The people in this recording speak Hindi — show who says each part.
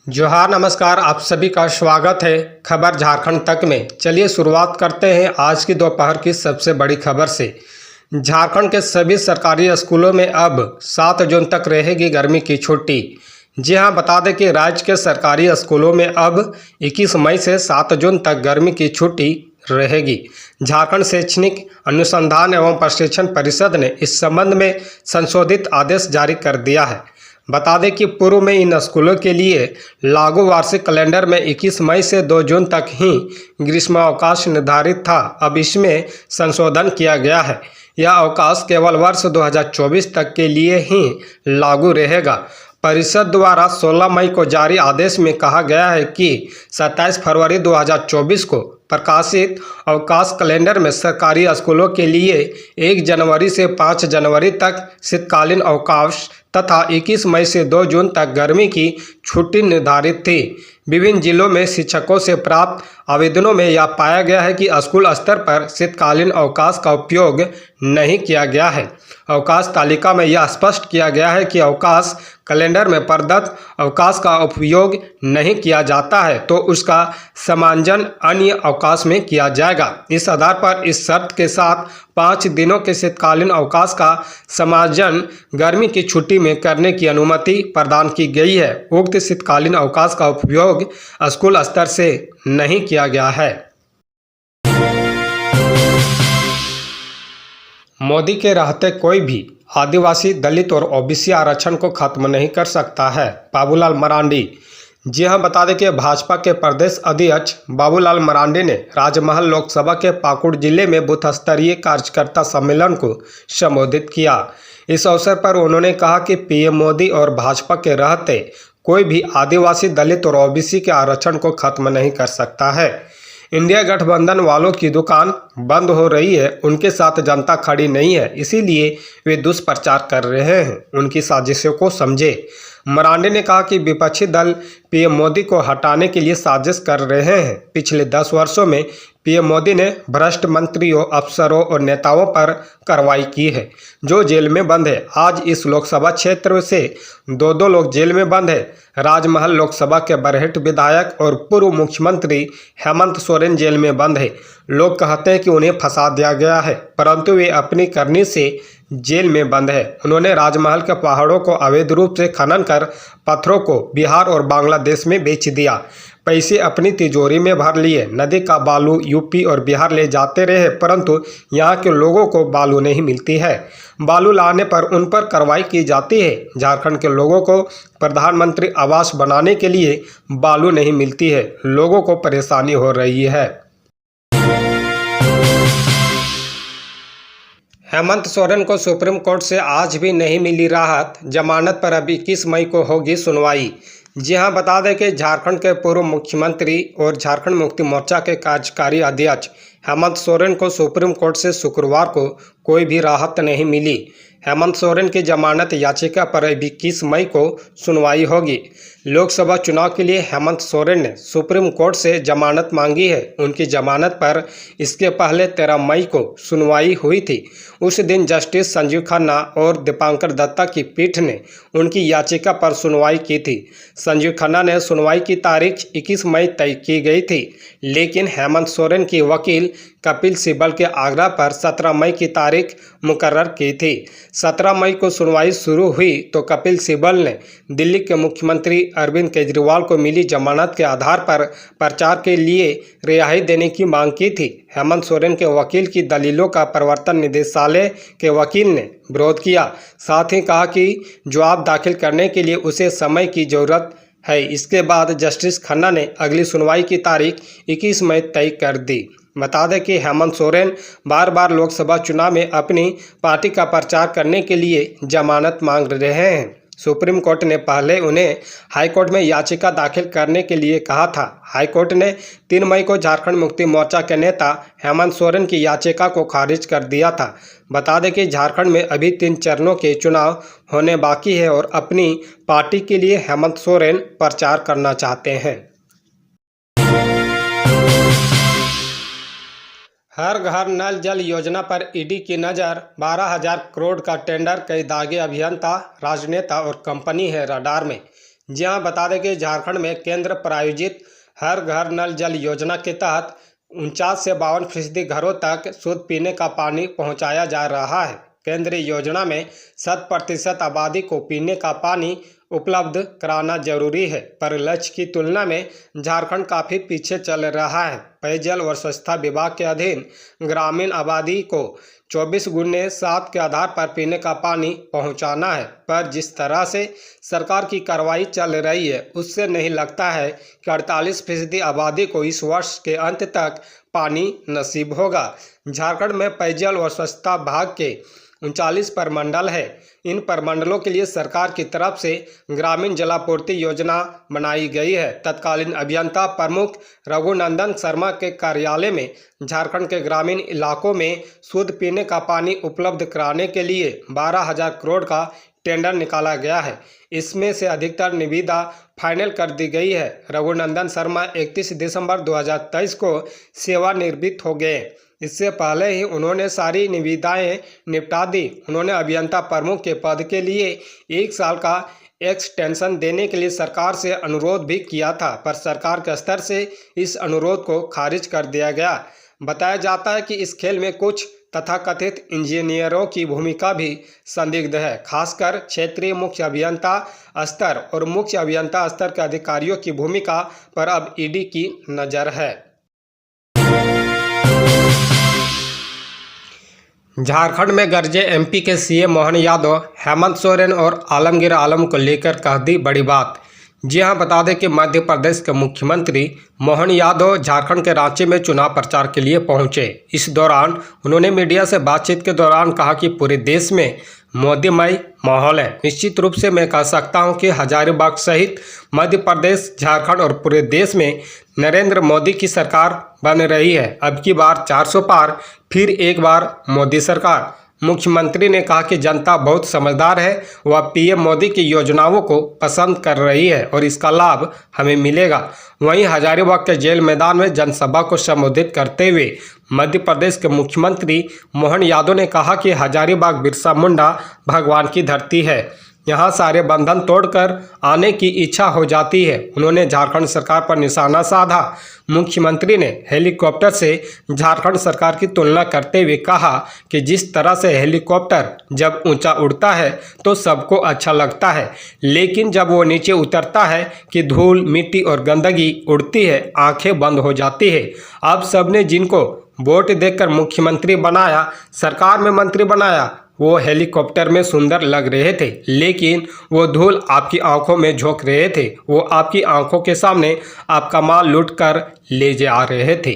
Speaker 1: जोहार नमस्कार, आप सभी का स्वागत है खबर झारखंड तक में। चलिए शुरुआत करते हैं आज की दोपहर की सबसे बड़ी खबर से। झारखंड के सभी सरकारी स्कूलों में अब 7 जून तक रहेगी गर्मी की छुट्टी। जी हां, बता दें कि राज्य के सरकारी स्कूलों में अब 21 मई से 7 जून तक गर्मी की छुट्टी रहेगी। झारखंड शैक्षणिक अनुसंधान एवं प्रशिक्षण परिषद ने इस संबंध में संशोधित आदेश जारी कर दिया है। बता दें कि पूर्व में इन स्कूलों के लिए लागू वार्षिक कैलेंडर में 21 मई से 2 जून तक ही ग्रीष्मावकाश निर्धारित था। अब इसमें संशोधन किया गया है। यह अवकाश केवल वर्ष 2024 तक के लिए ही लागू रहेगा। परिषद द्वारा 16 मई को जारी आदेश में कहा गया है कि 27 फरवरी 2024 को प्रकाशित अवकाश कैलेंडर में सरकारी स्कूलों के लिए 1 जनवरी से 5 जनवरी तक शीतकालीन अवकाश तथा 21 मई से 2 जून तक गर्मी की छुट्टी निर्धारित थी। विभिन्न जिलों में शिक्षकों से प्राप्त आवेदनों में यह पाया गया है कि स्कूल स्तर पर शीतकालीन अवकाश का उपयोग नहीं किया गया है। अवकाश तालिका में यह स्पष्ट किया गया है कि अवकाश कैलेंडर में प्रदत्त अवकाश का उपयोग नहीं किया जाता है तो उसका समांजन अन्य अवकाश में किया जाएगा। इस आधार पर इस शर्त के साथ 5 दिनों के शीतकालीन अवकाश का समांजन गर्मी की छुट्टी में करने की अनुमति प्रदान की गई है। उक्त शीतकालीन अवकाश का उपयोग स्कूल स्तर से नहीं किया गया है। मोदी के रहते कोई भी आदिवासी, दलित और ओबीसी आरक्षण को खत्म नहीं कर सकता है, बाबूलाल मरांडी। जी हां, बता दें कि भाजपा के प्रदेश अध्यक्ष बाबूलाल मरांडी ने राजमहल लोकसभा के पाकुड़ जिले में बूथ स्तरीय कार्यकर्ता सम्मेलन को संबोधित किया। इस अवसर पर उन्होंने कहा कि पीएम मोदी और भाजपा के रहते कोई भी आदिवासी, दलित और ओबीसी के आरक्षण को खत्म नहीं कर सकता है। इंडिया गठबंधन वालों की दुकान बंद हो रही है, उनके साथ जनता खड़ी नहीं है, इसीलिए वे दुष्प्रचार कर रहे हैं। उनकी साजिशों को समझे। मरांडी ने कहा कि विपक्षी दल पीएम मोदी को हटाने के लिए साजिश कर रहे हैं। पिछले 10 वर्षों में पीएम मोदी ने भ्रष्ट मंत्रियों, अफसरों और नेताओं पर कार्रवाई की है जो जेल में बंद है। आज इस लोकसभा क्षेत्र से 2 लोग जेल में बंद है। राजमहल लोकसभा के बरहेट विधायक और पूर्व मुख्यमंत्री हेमंत सोरेन जेल में बंद है। लोग कहते हैं कि उन्हें फंसा दिया गया है, परंतु वे अपनी करनी से जेल में बंद है। उन्होंने राजमहल के पहाड़ों को अवैध रूप से खनन कर पत्थरों को बिहार और बांग्लादेश में बेच दिया। पैसे अपनी तिजोरी में भर लिए। नदी का बालू यूपी और बिहार ले जाते रहे, परंतु यहाँ के लोगों को बालू नहीं मिलती है। बालू लाने पर उन पर कार्रवाई की जाती है। झारखंड के लोगों को प्रधानमंत्री आवास बनाने के लिए बालू नहीं मिलती है। लोगों को परेशानी हो रही है। हेमंत सोरेन को सुप्रीम कोर्ट से आज भी नहीं मिली राहत। जमानत पर अब 21 मई को होगी सुनवाई। जी हां, बता दें कि झारखंड के पूर्व मुख्यमंत्री और झारखंड मुक्ति मोर्चा के कार्यकारी अध्यक्ष हेमंत सोरेन को सुप्रीम कोर्ट से शुक्रवार को कोई भी राहत नहीं मिली। हेमंत सोरेन की जमानत याचिका पर 21 मई को सुनवाई होगी। लोकसभा चुनाव के लिए हेमंत सोरेन ने सुप्रीम कोर्ट से जमानत मांगी है। उनकी जमानत पर इसके पहले 13 मई को सुनवाई हुई थी। उस दिन जस्टिस संजीव खन्ना और दीपांकर दत्ता की पीठ ने उनकी याचिका पर सुनवाई की थी। संजीव खन्ना ने सुनवाई की तारीख 21 मई तय की गई थी, लेकिन हेमंत सोरेन की वकील कपिल सिब्बल के आग्रह पर 17 मई की तारीख मुकर्रर की थी। 17 मई को सुनवाई शुरू हुई तो कपिल सिब्बल ने दिल्ली के मुख्यमंत्री अरविंद केजरीवाल को मिली जमानत के आधार पर प्रचार के लिए रिहाई देने की मांग की थी। हेमंत सोरेन के वकील की दलीलों का प्रवर्तन निदेशालय के वकील ने विरोध किया। साथ ही कहा कि जवाब दाखिल करने के लिए उसे समय की जरूरत है। इसके बाद जस्टिस खन्ना ने अगली सुनवाई की तारीख 21 मई तय कर दी। बता दें कि हेमंत सोरेन बार बार लोकसभा चुनाव में अपनी पार्टी का प्रचार करने के लिए जमानत मांग रहे हैं। सुप्रीम कोर्ट ने पहले उन्हें हाईकोर्ट में याचिका दाखिल करने के लिए कहा था। हाईकोर्ट ने 3 मई को झारखंड मुक्ति मोर्चा के नेता हेमंत सोरेन की याचिका को खारिज कर दिया था। बता दें कि झारखंड में अभी 3 चरणों के चुनाव होने बाकी है और अपनी पार्टी के लिए हेमंत सोरेन प्रचार करना चाहते हैं। हर घर नल जल योजना पर ईडी की नज़र। 12,000 करोड़ का टेंडर, कई दागे अभियंता, राजनेता और कंपनी है रडार में। जी हाँ, बता दें कि झारखंड में केंद्र प्रायोजित हर घर नल जल योजना के तहत 49 से 52% घरों तक शुद्ध पीने का पानी पहुंचाया जा रहा है। केंद्रीय योजना में 100% आबादी को पीने का पानी उपलब्ध कराना जरूरी है, पर लक्ष्य की तुलना में झारखंड काफ़ी पीछे चल रहा है। पेयजल व स्वच्छता विभाग के अधीन ग्रामीण आबादी को 24x7 के आधार पर पीने का पानी पहुंचाना है, पर जिस तरह से सरकार की कार्रवाई चल रही है उससे नहीं लगता है कि 48% आबादी को इस वर्ष के अंत तक पानी नसीब होगा। झारखंड में पेयजल व स्वच्छता विभाग के 39 प्रमंडल है। इन प्रमंडलों के लिए सरकार की तरफ से ग्रामीण जलापूर्ति योजना बनाई गई है। तत्कालीन अभियंता प्रमुख रघुनंदन शर्मा के कार्यालय में झारखंड के ग्रामीण इलाकों में शुद्ध पीने का पानी उपलब्ध कराने के लिए 12,000 करोड़ का टेंडर निकाला गया है। इसमें से अधिकतर निविदा फाइनल कर दी गई है। रघुनंदन शर्मा 31 दिसंबर 2023 को सेवानिवृत्त हो गए। इससे पहले ही उन्होंने सारी निविदाएं निपटा दी। उन्होंने अभियंता प्रमुख के पद के लिए 1 साल का एक्सटेंशन देने के लिए सरकार से अनुरोध भी किया था, पर सरकार के स्तर से इस अनुरोध को खारिज कर दिया गया। बताया जाता है कि इस खेल में कुछ तथाकथित इंजीनियरों की भूमिका भी संदिग्ध है, खासकर क्षेत्रीय मुख्य अभियंता स्तर और मुख्य अभियंता स्तर के अधिकारियों की भूमिका पर अब ईडी की नज़र है। झारखंड में गरजे एमपी के सीएम मोहन यादव हेमंत सोरेन और आलमगीर आलम को लेकर कह दी बड़ी बात। जी हां, बता दें कि मध्य प्रदेश के मुख्यमंत्री मोहन यादव झारखंड के रांची में चुनाव प्रचार के लिए पहुंचे। इस दौरान उन्होंने मीडिया से बातचीत के दौरान कहा कि पूरे देश में मोदीमय माहौल है। निश्चित रूप से मैं कह सकता हूं कि हजारीबाग सहित मध्य प्रदेश, झारखंड और पूरे देश में नरेंद्र मोदी की सरकार बन रही है। अब की बार 400 पार, फिर एक बार मोदी सरकार। मुख्यमंत्री ने कहा कि जनता बहुत समझदार है, वह पीएम मोदी की योजनाओं को पसंद कर रही है और इसका लाभ हमें मिलेगा। वहीं हजारीबाग के जेल मैदान में जनसभा को संबोधित करते हुए मध्य प्रदेश के मुख्यमंत्री मोहन यादव ने कहा कि हजारीबाग बिरसा मुंडा भगवान की धरती है, यहाँ सारे बंधन तोड़कर आने की इच्छा हो जाती है। उन्होंने झारखंड सरकार पर निशाना साधा। मुख्यमंत्री ने हेलीकॉप्टर से झारखंड सरकार की तुलना करते हुए कहा कि जिस तरह से हेलीकॉप्टर जब ऊंचा उड़ता है तो सबको अच्छा लगता है, लेकिन जब वो नीचे उतरता है कि धूल, मिट्टी और गंदगी उड़ती है, आंखें बंद हो जाती है। अब सबने जिनको वोट देकर मुख्यमंत्री बनाया, सरकार में मंत्री बनाया, वो हेलीकॉप्टर में सुंदर लग रहे थे, लेकिन वो धूल आपकी आंखों में झोंक रहे थे। वो आपकी आंखों के सामने आपका माल लूट कर ले जा रहे थे।